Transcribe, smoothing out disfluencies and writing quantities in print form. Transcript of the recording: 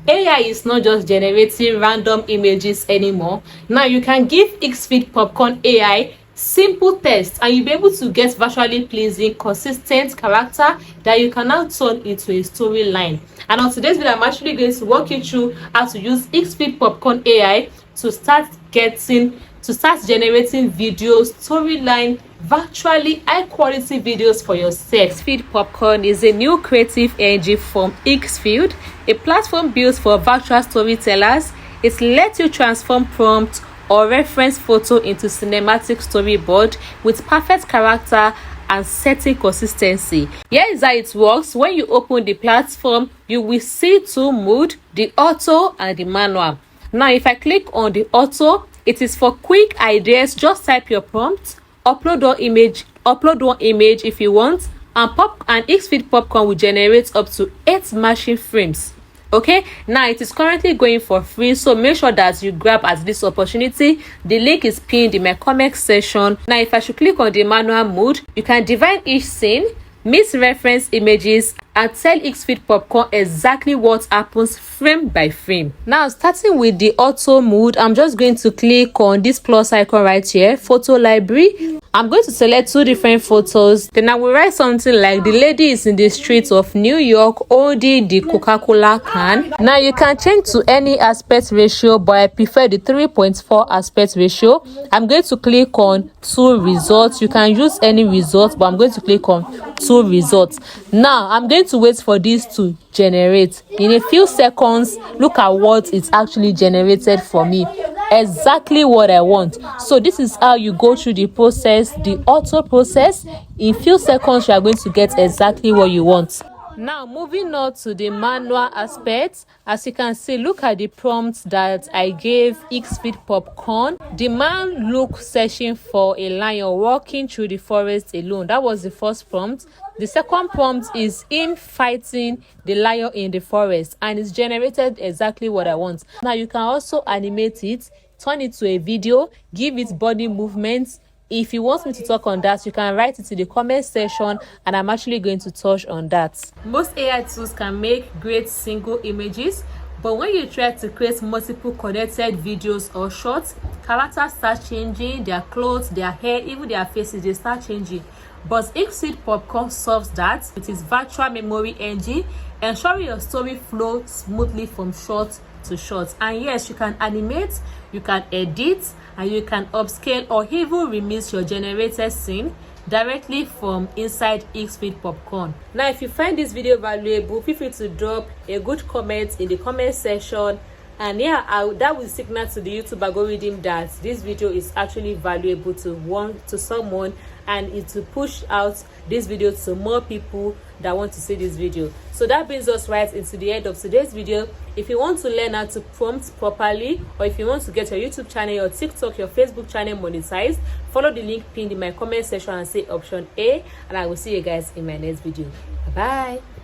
AI is not just generating random images anymore. Now you can give Higgsfield Popcorn AI simple text and you'll be able to get visually pleasing, consistent character that you can now turn into a storyline. And on today's video, I'm actually going to walk you through how to use Higgsfield Popcorn AI to start generating videos, storyline, virtually high quality videos for yourself. Higgsfield Popcorn is a new creative engine from Higgsfield, a platform built for virtual storytellers. It lets you transform prompt or reference photo into cinematic storyboard with perfect character and setting consistency. Here is how it works. When you open the platform, you will see two modes, the auto and the manual. Now if I click on the auto, it is for quick ideas. Just type your prompt, upload one image if you want, and Higgsfield Popcorn will generate up to 8 machine frames. Okay, now it is currently going for free, so make sure that you grab at this opportunity. The link is pinned in my comment section. Now if I should click on the manual mode, you can divide each scene, mix reference images, and tell Higgsfield Popcorn exactly what happens frame by frame. Now starting with the auto mode, I'm just going to click on this plus icon right here, photo library. I'm going to select 2 different photos. Then I will write something like, the lady is in the streets of New York holding the Coca-Cola can. Now you can change to any aspect ratio, but I prefer the 3.4 aspect ratio. I'm going to click on 2 results. You can use any result, but I'm going to click on 2 results. Now I'm going to wait for this to generate. In a few seconds, look at what it's actually generated for me. Exactly what I want. So this is how you go through the process, the auto process. In few seconds you are going to get exactly what you want. Now moving on to the manual aspect, as you can see, look at the prompts that I gave Higgsfield Popcorn. The man looked searching for a lion walking through the forest alone. That was the first prompt. The second prompt is him fighting the lion in the forest, and it's generated exactly what I want. Now you can also animate it, turn it to a video, give it body movements. If you want me to talk on that, you can write it in the comment section and I'm actually going to touch on that. Most AI tools can make great single images, but when you try to create multiple connected videos or shorts, characters start changing, their clothes, their hair, even their faces, they start changing. But Higgsfield Popcorn solves that with its virtual memory engine, ensuring your story flows smoothly from short to short. And yes, you can animate, you can edit, and you can upscale or even remix your generated scene directly from inside Higgsfield Popcorn. Now if you find this video valuable, feel free to drop a good comment in the comment section, and yeah, that will signal to the YouTube algorithm that this video is actually valuable to someone, and it will push out this video to more people that want to see this video. So that brings us right into the end of today's video. If you want to learn how to prompt properly, or if you want to get your YouTube channel, your TikTok, your Facebook channel monetized, follow the link pinned in my comment section and say option A, and I will see you guys in my next video. Bye bye.